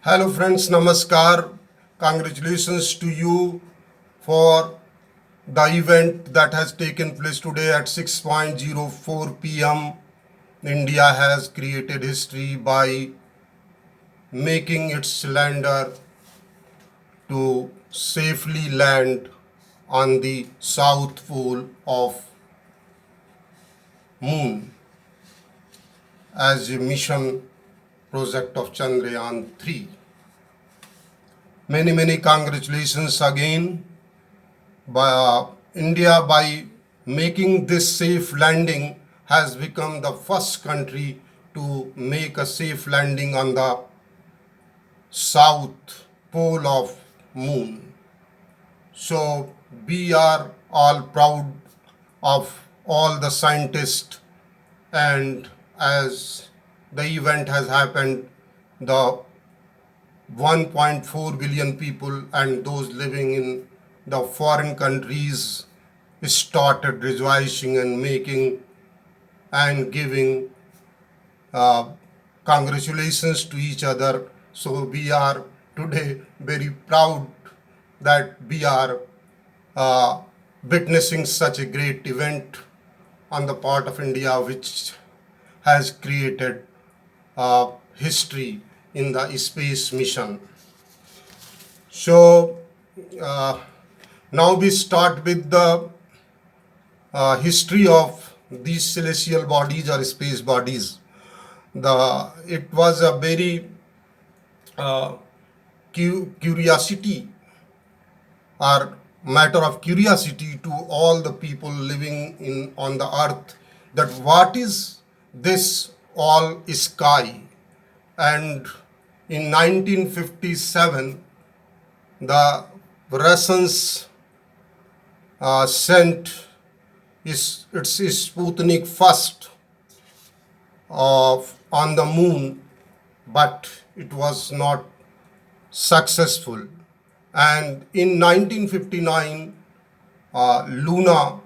Hello friends, namaskar. Congratulations to you for the event that has taken place today at 6:04 p.m. India has created history by making its lander to safely land on the south pole of moon as a mission project of Chandrayan 3. Many congratulations again by India by making this safe landing has become the first country to make a safe landing on the south pole of moon. So we are all proud of all the scientists, and as the event has happened, the 1.4 billion people and those living in the foreign countries started rejoicing and making and giving uh, congratulations to each other. So we are today very proud that we are uh, witnessing such a great event on the part of India, which has created history in the space mission. So uh, now we start with the history of these celestial bodies or space bodies. It was a very uh, curiosity or matter of curiosity to all the people living in on the earth, that what is this all sky. And in 1957 the Russians sent its Sputnik first on the moon, but it was not successful. And in 1959, Luna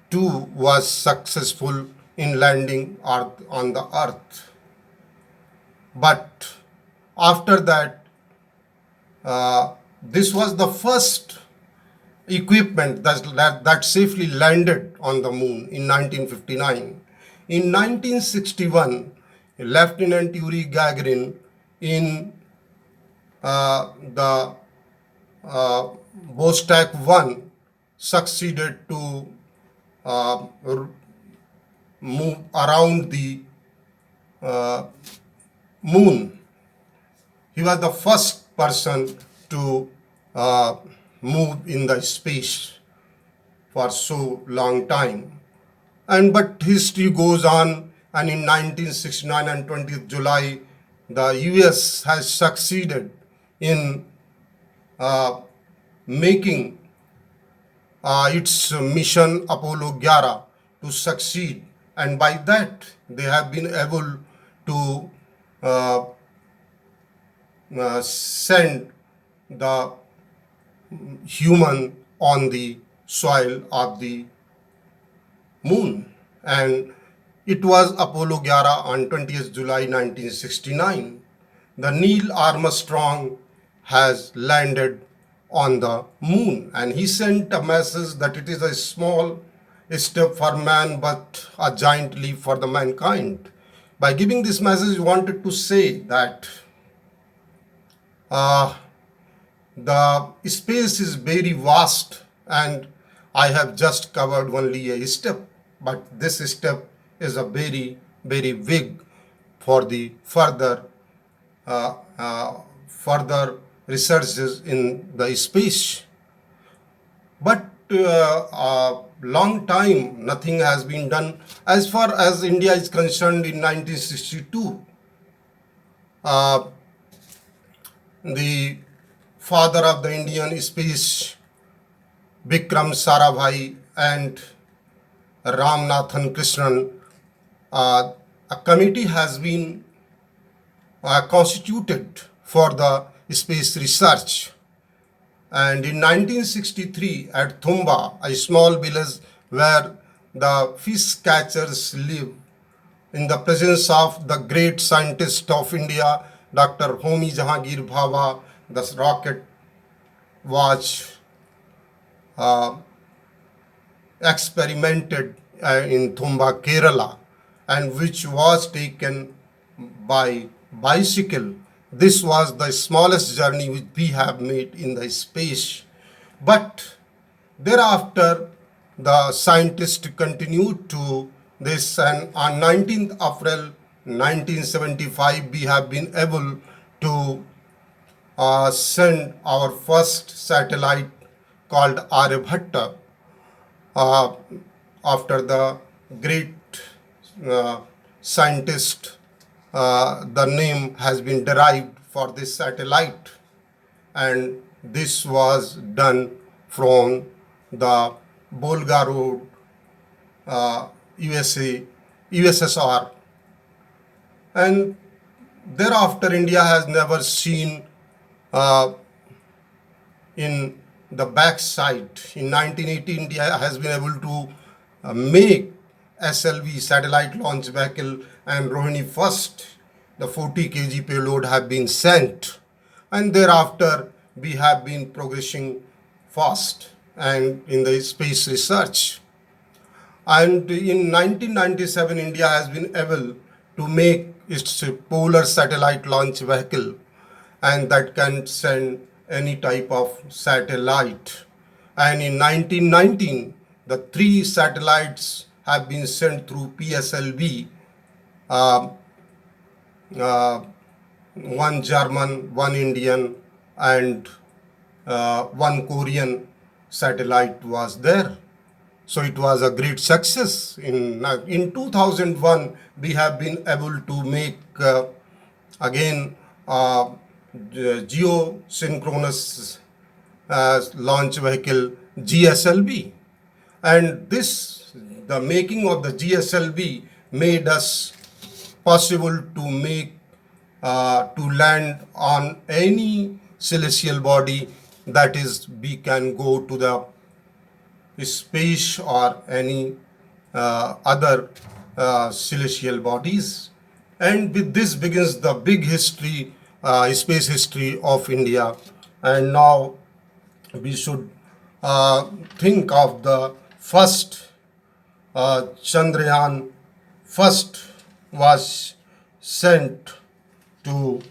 2 was successful in landing on the Earth. But after that, this was the first equipment that safely landed on the moon in 1959. In 1961, Lieutenant Yuri Gagarin in the Vostok 1 succeeded to move around the moon. He was the first person to move in the space for so long time. And but history goes on, and in 1969 and 20th July, the US has succeeded in making its mission Apollo 11 to succeed, and by that they have been able to send the human on the soil of the moon. And it was Apollo 11 on 20th July 1969. The Neil Armstrong has landed on the moon, and he sent a message that it is a small step for man but a giant leap for the mankind. By giving this message, he wanted to say that the space is very vast, and I have just covered only a step, but this step is a very big for the further researches in the space. But a long time nothing has been done. As far as India is concerned, in 1962, the father of the Indian space, Vikram Sarabhai and Ramnathan Krishnan, a committee has been constituted for the space research. And in 1963, at Thumba, a small village where the fish catchers live, in the presence of the great scientist of India, Dr. Homi Jahangir Bhabha, the rocket was uh, experimented in Thumba, Kerala, and which was taken by bicycle. This was the smallest journey which we have made in the space. But thereafter, the scientists continued to this, and on 19th April 1975, we have been able to send our first satellite called Aryabhatta uh, after the great uh, scientist. The name has been derived for this satellite, and this was done from the Bolga Road, USA, USSR. And thereafter, India has never seen uh, in the backside. In 1980, India has been able to make SLV, satellite launch vehicle, and Rohini first, the 40 kg payload have been sent. And thereafter, we have been progressing fast and in the space research. And in 1997, India has been able to make its polar satellite launch vehicle, and that can send any type of satellite. And in 1919, the 3 satellites have been sent through PSLV, uh, uh, one German, one Indian, and one Korean satellite was there. So it was a great success. In 2001, we have been able to make again geosynchronous launch vehicle GSLV, and the making of the GSLV made us possible to to land on any celestial body, that is, we can go to the space or any other celestial bodies. And with this begins the big history, space history of India. And now we should think of the first Chandrayan first was sent to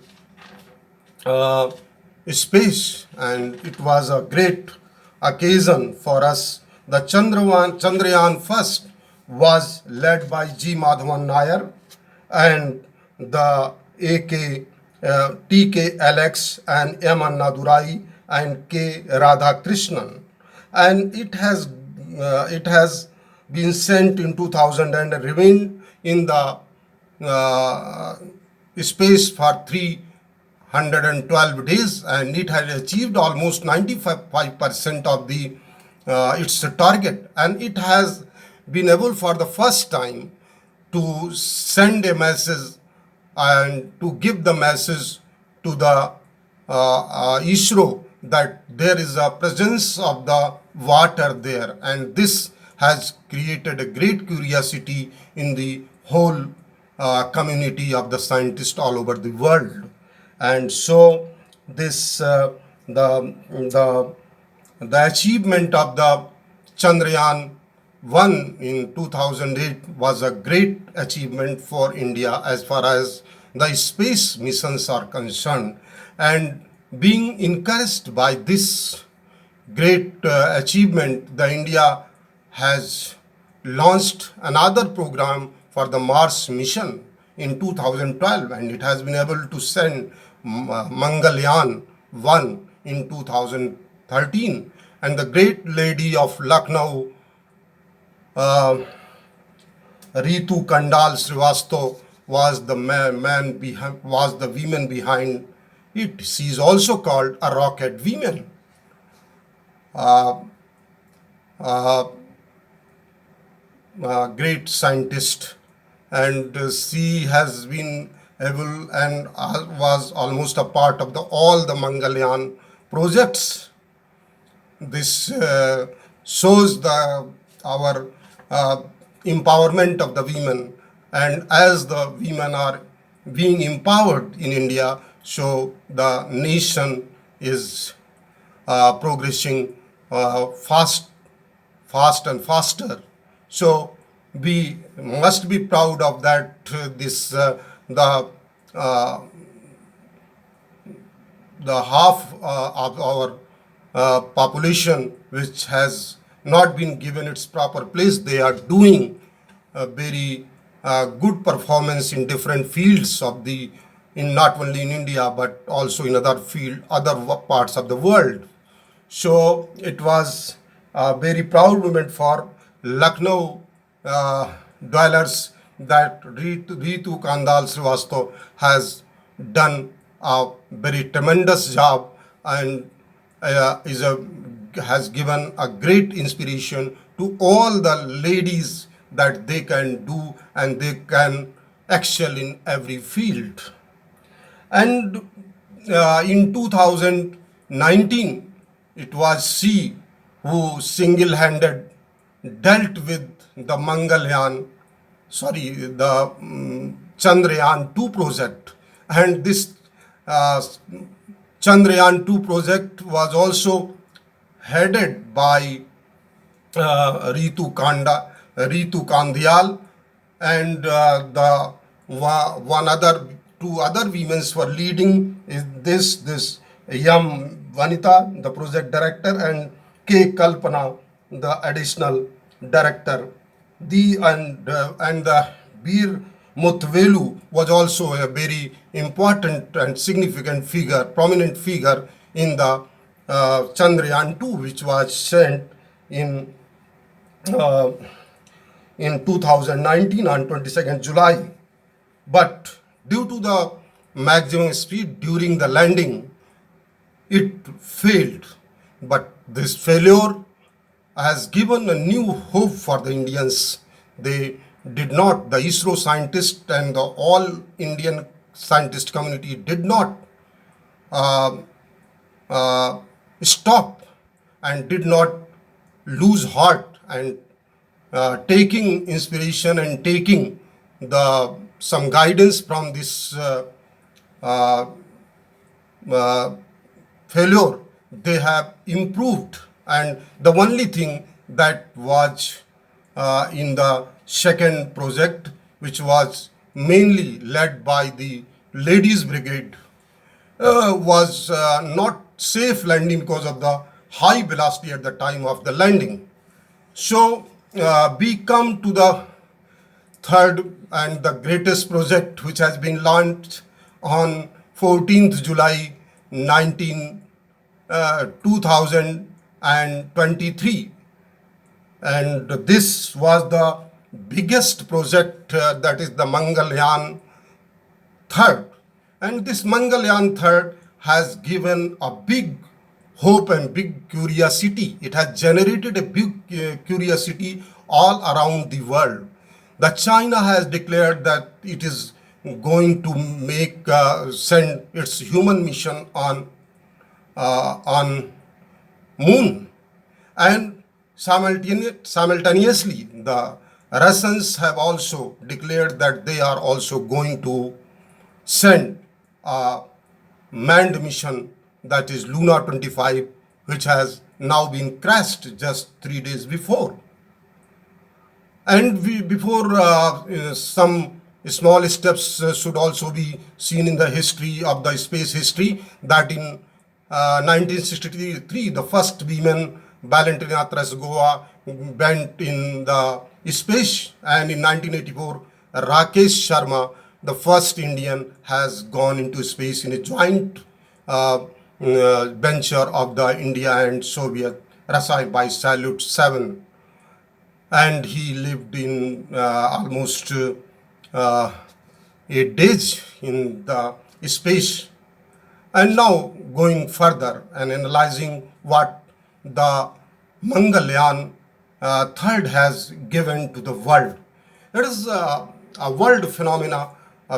space, and it was a great occasion for us. The Chandrayan first was led by G. Madhavan Nair and the TK Alex and M. Annadurai and K. Radhakrishnan, and it has been sent in 2000 and remained in the space for 312 days, and it has achieved almost 95% of the its target, and it has been able for the first time to send a message and to give the message to the isro that there is a presence of the water there, and this has created a great curiosity in the whole community of the scientists all over the world. And so this the achievement of the Chandrayan 1 in 2008 was a great achievement for India as far as the space missions are concerned. And being encouraged by this great achievement, the India has launched another program for the Mars mission in 2012, and it has been able to send Mangalyaan 1 in 2013. And the great lady of Lucknow, Ritu Kandal Srivastav, was the man behind, was the woman behind it. She is also called a rocket woman. Great scientist, and she has been able and was almost a part of all the Mangalyaan projects. This shows our empowerment of the women, and as the women are being empowered in India, so the nation is progressing fast and faster. So we must be proud of that. The uh, the half of our population which has not been given its proper place, they are doing a very good performance in different fields of the, in not only in India but also in other parts of the world. So it was a very proud moment for Lucknow dwellers that Ritu Kandal Srivastav has done a very tremendous job, and has given a great inspiration to all the ladies that they can do and they can excel in every field. And in 2019, it was she who single-handed dealt with the the Chandrayan 2 project. And this uh, Chandrayan 2 project was also headed by Ritu Kandial, and two other women were leading is this Yam Vanita, the project director, and K Kalpana, the additional director. And the Bir Mutvelu was also a very important and significant figure, prominent figure in the Chandrayan 2, which was sent in uh, in 2019 on 22nd July. But due to the maximum speed during the landing, it failed. But this failure has given a new hope for the Indians. They did not, the ISRO scientists and the all Indian scientist community did not uh, uh, stop and did not lose heart, and taking inspiration and taking the some guidance from this uh, uh, failure, they have improved. And the only thing that was in the second project, which was mainly led by the ladies brigade, was not safe landing because of the high velocity at the time of the landing. So we come to the third and the greatest project, which has been launched on 14th July 2023. And this was the biggest project, that is the Mangalyaan third. And this Mangalyaan third has given a big hope and big curiosity. It has generated a big curiosity all around the world. The China has declared that it is going to send its human mission on moon, and simultaneously the Russians have also declared that they are also going to send a manned mission, that is Lunar 25, which has now been crashed just 3 days before. And before some small steps should also be seen in the history of the space history, that in 1963, the first woman, Valentina Tereshkova, went in the space, and in 1984, Rakesh Sharma, the first Indian, has gone into space in a joint venture of the India and Soviet, Rasai by Salyut 7. And he lived in almost 8 days in the space. And now going further and analyzing what the Mangalyaan third has given to the world. It is a world phenomena,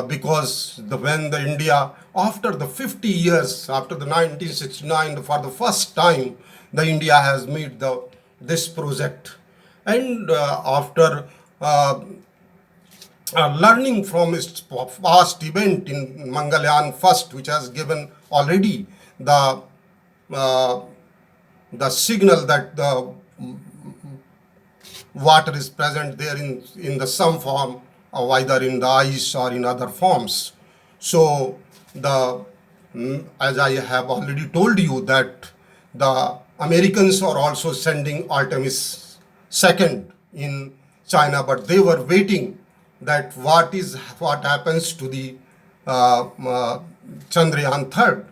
because when the India, after the 50 years, after the 1969, for the first time, the India has made this project. And after learning from its past event in Mangalyaan first, which has given already the uh, the signal that the water is present there in the some form, either in the ice or in other forms. So the as I have already told you that the Americans are also sending Artemis second in China, but they were waiting that what happens to the Chandrayan third.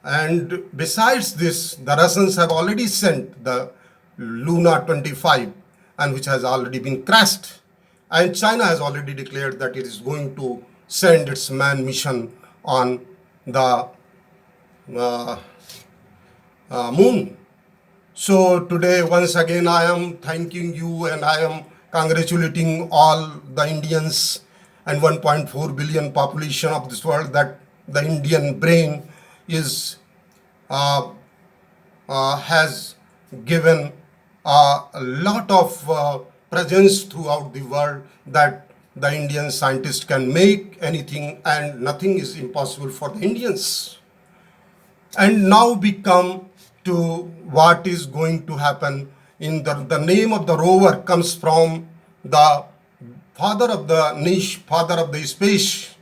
And besides this, the Russians have already sent the lunar 25, and which has already been crashed. And China has already declared that it is going to send its manned mission on the uh, moon. So today, once again, I am thanking you and I am congratulating all the Indians and 1.4 billion population of this world that the Indian brain is has given a lot of presence throughout the world, that the Indian scientist can make anything and nothing is impossible for the Indians. And now we come to what is going to happen. In the name of the rover comes from the father of the father of the space,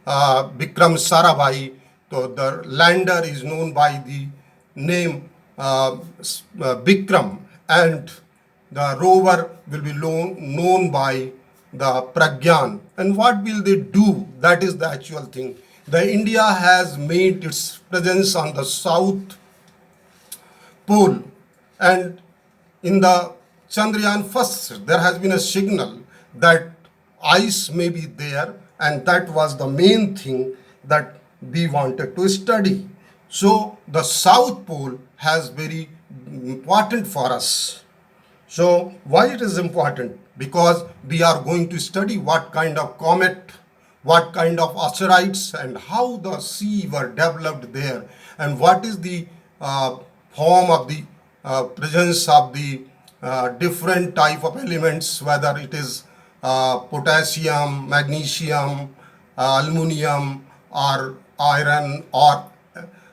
Vikram Sarabhai. So the lander is known by the name Vikram, and the rover will be known by the Pragyan. And what will they do? That is the actual thing. The India has made its presence on the south pole, and in the Chandrayaan first there has been a signal that ice may be there, and that was the main thing that we wanted to study. So the south pole has very important for us. So why it is important? Because we are going to study what kind of comet, what kind of asteroids, and how the sea were developed there, and what is the form of the presence of the different type of elements, whether it is potassium, magnesium, aluminum, or iron, or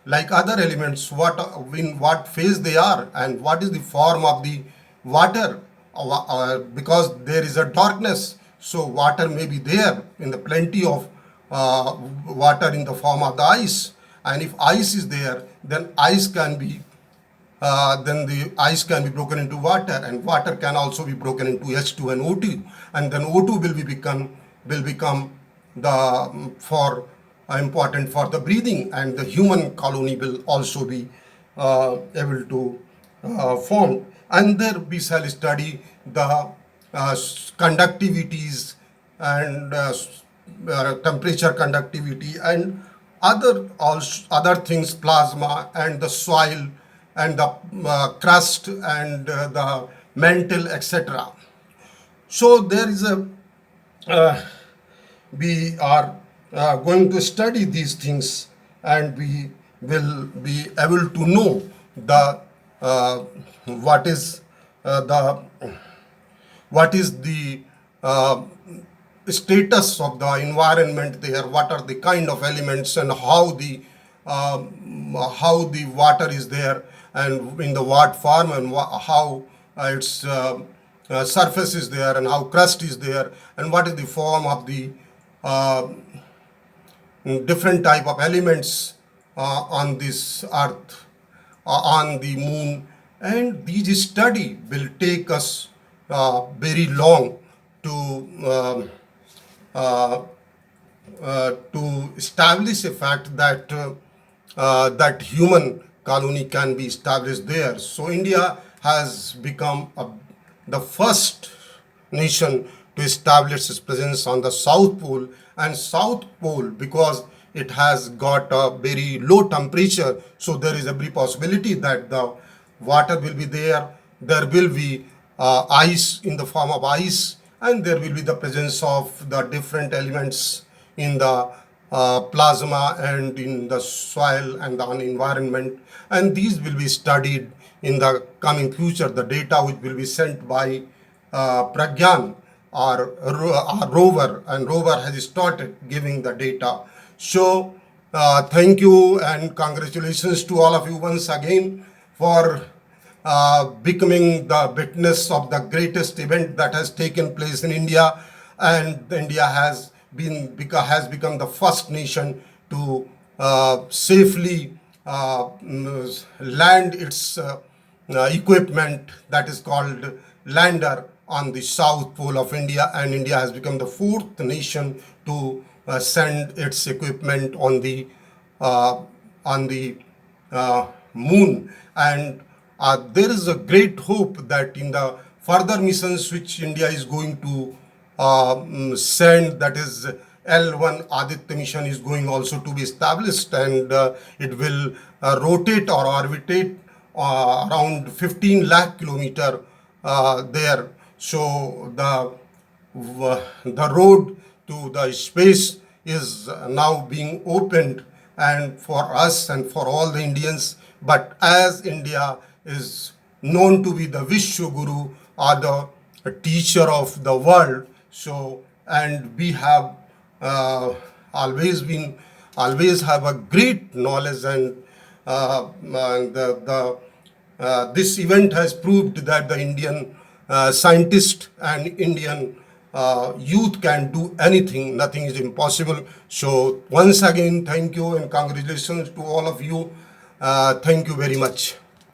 like other elements, what in what phase they are, and what is the form of the water, because there is a darkness, so water may be there in the plenty of water in the form of the ice. And if ice is there, then then the ice can be broken into water, and water can also be broken into H2 and O2, and then O2 will become the for important for the breathing, and the human colony will also be able to form. And there we shall study the conductivities and temperature conductivity and other things, plasma and the soil and the crust and the mantle, etc. So there is a we are going to study these things, and we will be able to know the what is the uh, status of the environment there, what are the kind of elements, and how the water is there, and in the what form, and how its surface is there, and how crust is there, and what is the form of the uh, different type of elements on this earth, on the moon. And these study will take us very long to establish a fact that that human colony can be established there. So India has become the first nation to establish its presence on the South Pole. And South Pole, because it has got a very low temperature, so there is every possibility that the water will be there. There will be ice in the form of ice, and there will be the presence of the different elements in the plasma and in the soil and the environment. And these will be studied in the coming future. The data which will be sent by Pragyan our rover, and rover has started giving the data. So thank you and congratulations to all of you once again for becoming the witness of the greatest event that has taken place in India, and India has become the first nation to safely land its equipment that is called lander on the south pole of India, and India has become the fourth nation to send its equipment uh, on the moon. And there is a great hope that in the further missions which India is going to send, that is L1 Aditya mission is going also to be established, and it will rotate or orbitate around 15 lakh kilometer there. So the road to the space is now being opened, and for us and for all the Indians. But as India is known to be the Vishwa Guru or the teacher of the world, so, and we have always have a great knowledge, and this event has proved that the Indian scientist and Indian youth can do anything. Nothing is impossible. So once again, thank you and congratulations to all of you. Thank you very much.